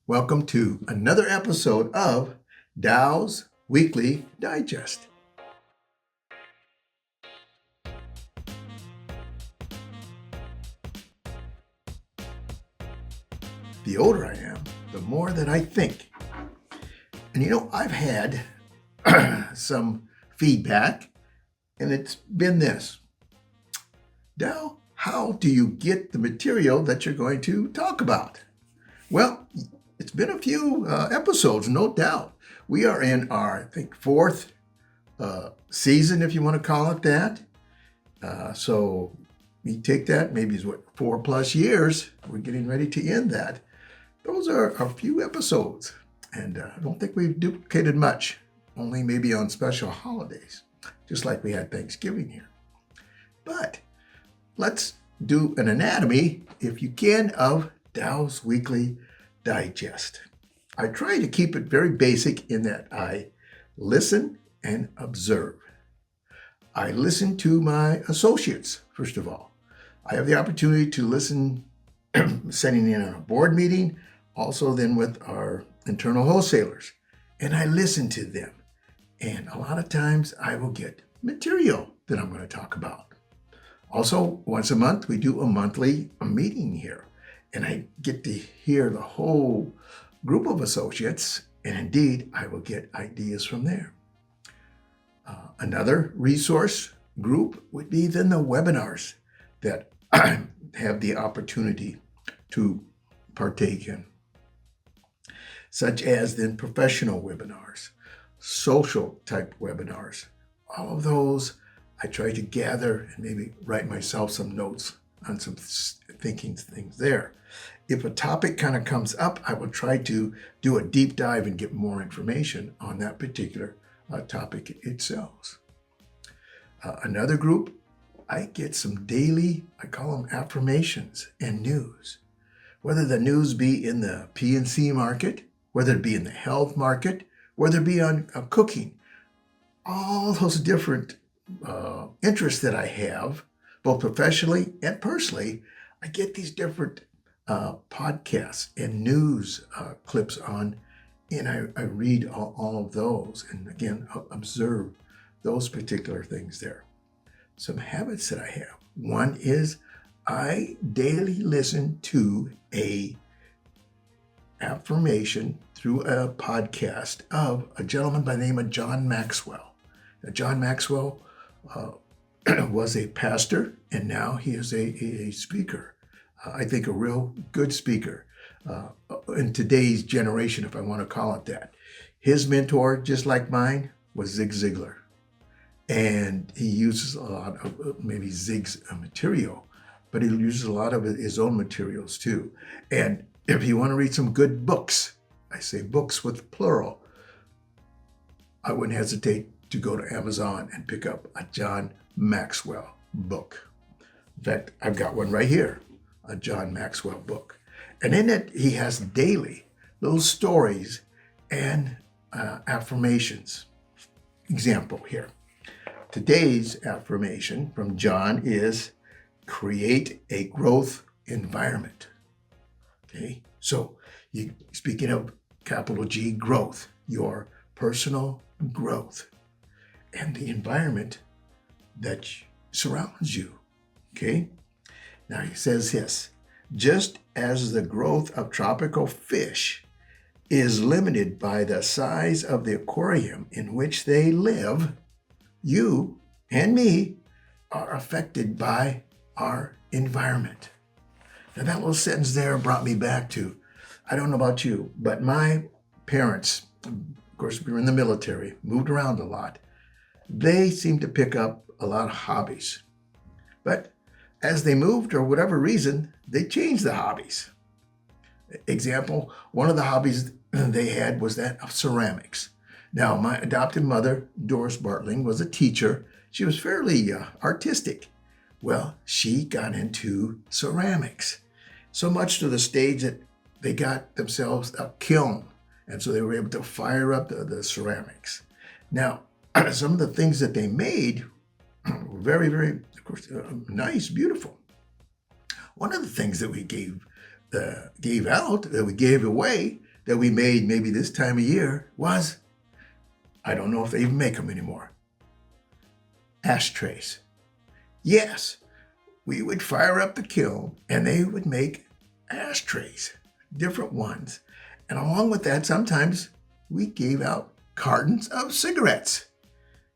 Welcome to another episode of Dow's Weekly Digest. The older I am, the more that I think. And I've had some feedback, and it's been this. Dow, how do you get the material that you're going to talk about? Well, it's been a few episodes, no doubt. We are in our, fourth season, if you want to call it that. So you take that, maybe it's 4+ years. We're getting ready to end that. Those are a few episodes, and I don't think we've duplicated much, only maybe on special holidays, just like we had Thanksgiving here. But let's do an anatomy, if you can, of Dow's Weekly Digest. I try to keep it very basic in that I listen and observe. I listen to my associates, first of all. I have the opportunity to listen sitting in on a board meeting, also then with our internal wholesalers. And I listen to them. And a lot of times I will get material that I'm going to talk about. Also, once a month, we do a monthly meeting here. And I get to hear the whole group of associates. And indeed, I will get ideas from there. Another resource group would be then the webinars that I have the opportunity to partake in, such as then professional webinars, social type webinars. All of those I try to gather and maybe write myself some notes on some thinking things there. If a topic kind of comes up, I will try to do a deep dive and get more information on that particular topic itself. Another group, I get some daily, I call them affirmations and news. Whether the news be in the P&C market, whether it be in the health market, whether it be on cooking, all those different interests that I have, both professionally and personally, I get these different podcasts and news clips on, and I read all of those, and again, observe those particular things there. Some habits that I have. One is I daily listen to a affirmation through a podcast of a gentleman by the name of John Maxwell. Now, John Maxwell was a pastor, and now he is a speaker. I think a real good speaker in today's generation, if I want to call it that. His mentor, just like mine, was Zig Ziglar. And he uses a lot of maybe Zig's material, but he uses a lot of his own materials too. And if you want to read some good books, I say books with plural, I wouldn't hesitate to go to Amazon and pick up a John Maxwell book. In fact, I've got one right here, a John Maxwell book. And in it, he has daily little stories and affirmations. Example here. Today's affirmation from John is create a growth environment. Okay, so speaking of capital G, growth, your personal growth and the environment that surrounds you. Okay, now he says this, just as the growth of tropical fish is limited by the size of the aquarium in which they live, you and me are affected by our environment. Now that little sentence there brought me back to, I don't know about you, but my parents, of course we were in the military, moved around a lot. They seemed to pick up a lot of hobbies. But as they moved, or whatever reason, they changed the hobbies. Example, one of the hobbies they had was that of ceramics. Now, my adopted mother, Doris Bartling, was a teacher. She was fairly artistic. Well, she got into ceramics, so much to the stage that they got themselves a kiln, and so they were able to fire up the ceramics. Now, some of the things that they made were very, very, of course, nice, beautiful. One of the things that we gave out, that we gave away, that we made maybe this time of year was, I don't know if they even make them anymore, ashtrays. Yes, we would fire up the kiln and they would make ashtrays, different ones. And along with that, sometimes we gave out cartons of cigarettes.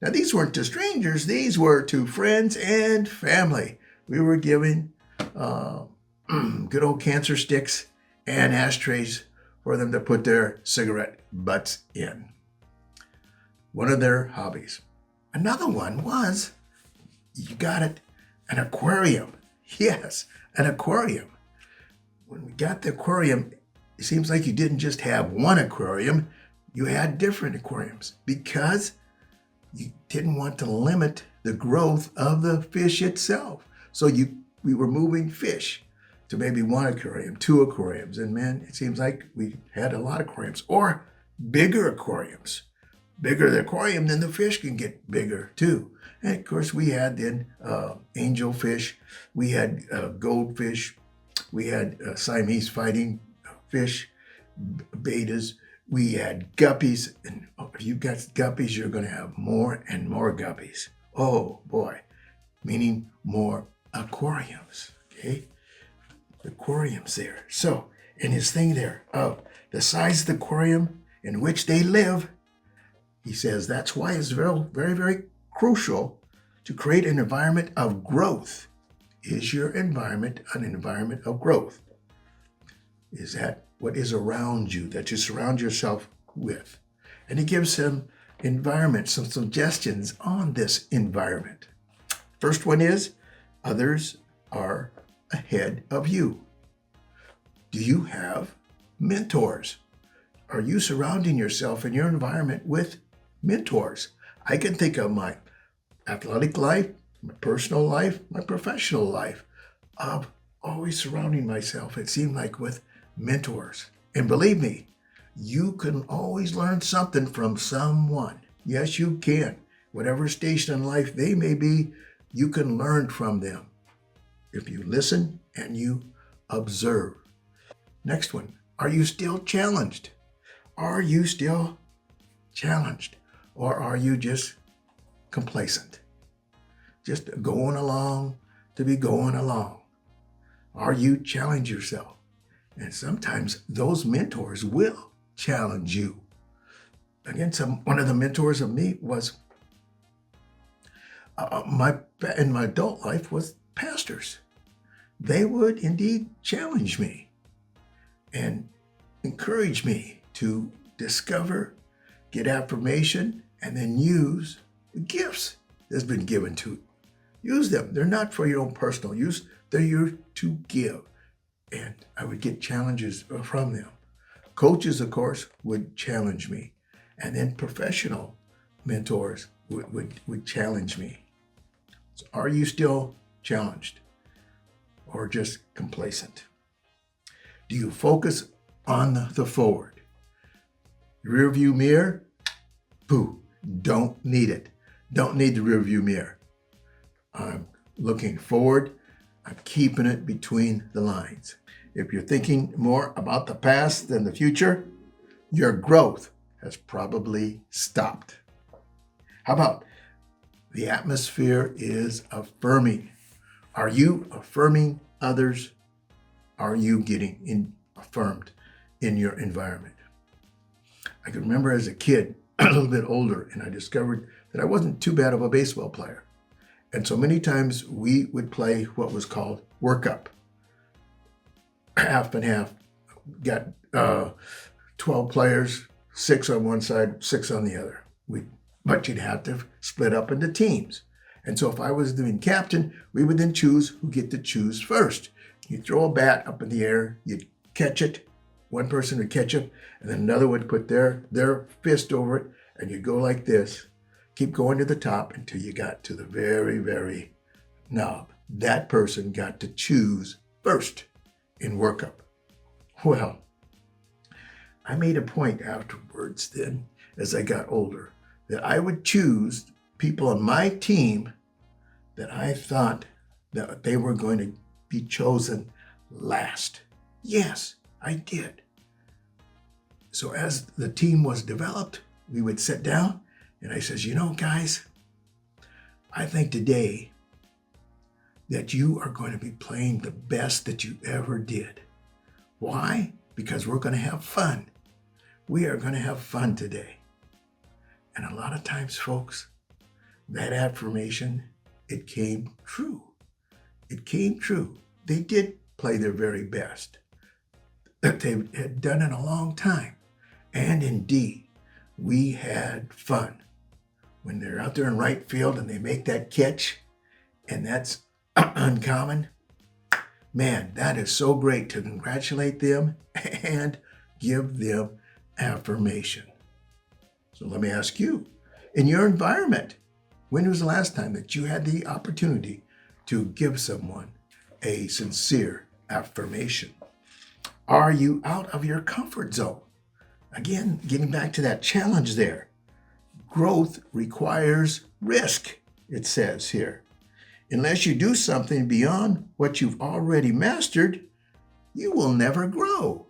Now, these weren't to strangers. These were to friends and family. We were giving good old cancer sticks and ashtrays for them to put their cigarette butts in. One of their hobbies. Another one was, you got it, an aquarium. Yes, an aquarium. When we got the aquarium, it seems like you didn't just have one aquarium, you had different aquariums because you didn't want to limit the growth of the fish itself. So we were moving fish to maybe one aquarium, two aquariums. And man, it seems like we had a lot of aquariums or bigger aquariums. Bigger the aquarium, then the fish can get bigger too. And of course, we had then angelfish, we had goldfish, we had Siamese fighting fish, betas, we had guppies. And if you've got guppies, you're going to have more and more guppies. Oh boy, meaning more aquariums. Okay, aquariums there. So in his thing there of the size of the aquarium in which they live, he says that's why it's very, very, very crucial to create an environment of growth. Is your environment an environment of growth? Is that what is around you that you surround yourself with? And he gives some environment, some suggestions on this environment. First one is, others are ahead of you. Do you have mentors? Are you surrounding yourself in your environment with mentors? I can think of my athletic life, my personal life, my professional life, of always surrounding myself, it seemed like, with mentors. And believe me, you can always learn something from someone. Yes, you can. Whatever station in life they may be, you can learn from them if you listen and you observe. Next one, are you still challenged? Are you still challenged? Or are you just complacent? Just going along to be going along? Are you challenge yourself? And sometimes those mentors will challenge you. Again, one of the mentors of me was in my adult life was pastors. They would indeed challenge me and encourage me to discover, get affirmation, and then use the gifts that's been given to. Use them. They're not for your own personal use. They're yours to give. And I would get challenges from them. Coaches, of course, would challenge me. And then professional mentors would challenge me. So are you still challenged or just complacent? Do you focus on the forward? Rear view mirror? Pooh, don't need it. Don't need the rear view mirror. I'm looking forward. I'm keeping it between the lines. If you're thinking more about the past than the future, your growth has probably stopped. How about the atmosphere is affirming? Are you affirming others? Are you getting affirmed in your environment? I can remember as a kid, a little bit older, and I discovered that I wasn't too bad of a baseball player. And so many times we would play what was called workup. Half and half. Got 12 players, 6 on one side, 6 on the other. But you'd have to split up into teams. And so if I was doing captain, we would then choose who get to choose first. You throw a bat up in the air, you'd catch it. One person would catch it, and then another would put their fist over it, and you'd go like this. Keep going to the top until you got to the very, very knob. That person got to choose first in workup. Well, I made a point afterwards then, as I got older, that I would choose people on my team that I thought that they were going to be chosen last. Yes, I did. So as the team was developed, we would sit down and I says, guys, I think today that you are going to be playing the best that you ever did. Why? Because we're going to have fun. We are going to have fun today. And a lot of times, folks, that affirmation, it came true. It came true. They did play their very best that they had done in a long time. And indeed, we had fun. When they're out there in right field and they make that catch, and that's uncommon, man, that is so great to congratulate them and give them affirmation. So let me ask you, in your environment, when was the last time that you had the opportunity to give someone a sincere affirmation? Are you out of your comfort zone? Again, getting back to that challenge there. Growth requires risk, it says here. Unless you do something beyond what you've already mastered, you will never grow.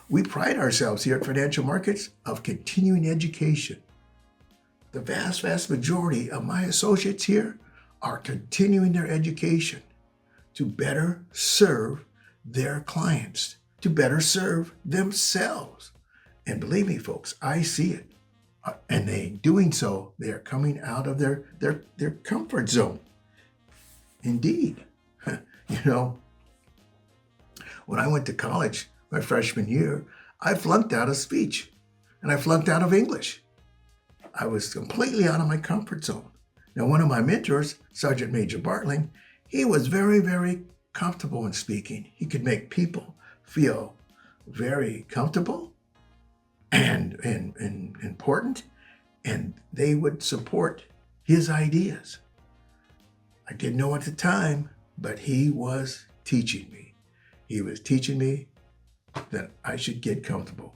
We pride ourselves here at Financial Markets of continuing education. The vast majority of my associates here are continuing their education to better serve their clients, to better serve themselves. And believe me, folks, I see it. And doing so, they are coming out of their comfort zone. Indeed. When I went to college my freshman year, I flunked out of speech and I flunked out of English. I was completely out of my comfort zone. Now, one of my mentors, Sergeant Major Bartling, he was very, very comfortable in speaking. He could make people feel very comfortable and important, and they would support his ideas. I didn't know at the time, but he was teaching me. He was teaching me that I should get comfortable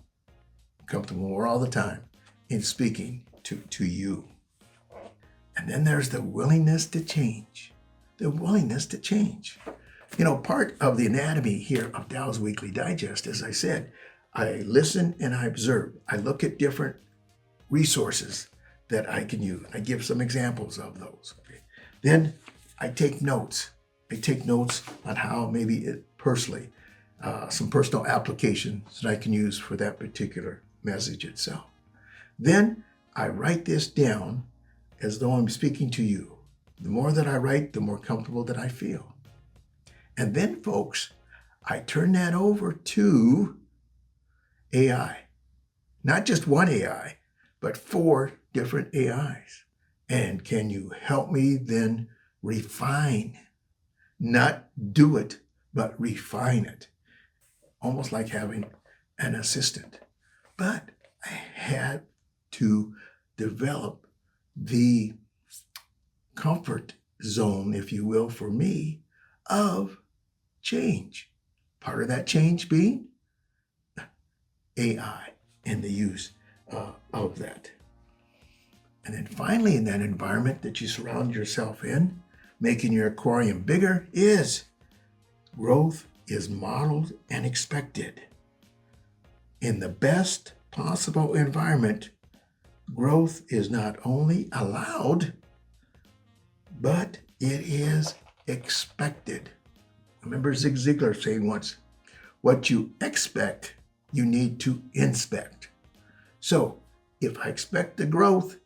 more all the time in speaking to you. And then there's the willingness to change. The willingness to change. Part of the anatomy here of Dow's Weekly Digest, as I said, I listen and I observe. I look at different resources that I can use. I give some examples of those. Okay? Then I take notes. I take notes on how maybe personally, some personal applications that I can use for that particular message itself. Then I write this down as though I'm speaking to you. The more that I write, the more comfortable that I feel. And then, folks, I turn that over to AI. Not just one AI, but 4 different AIs. And can you help me then refine, not do it, but refine it? Almost like having an assistant. But I had to develop the comfort zone, if you will, for me, of change. Part of that change being AI and the use of that. And then finally, in that environment that you surround yourself in, making your aquarium bigger, is growth is modeled and expected. In the best possible environment, growth is not only allowed, but it is expected. Remember Zig Ziglar saying once, what you expect, you need to inspect. So if I expect the growth,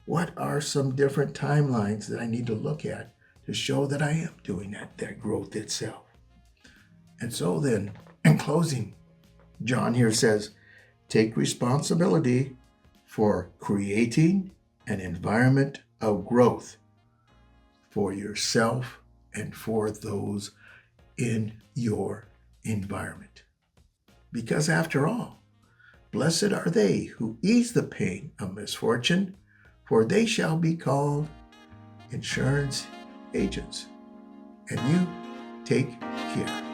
what are some different timelines that I need to look at to show that I am doing that growth itself? And so then, in closing, John here says, take responsibility for creating an environment of growth for yourself and for those in your environment. Because after all, blessed are they who ease the pain of misfortune, for they shall be called insurance agents. And you take care.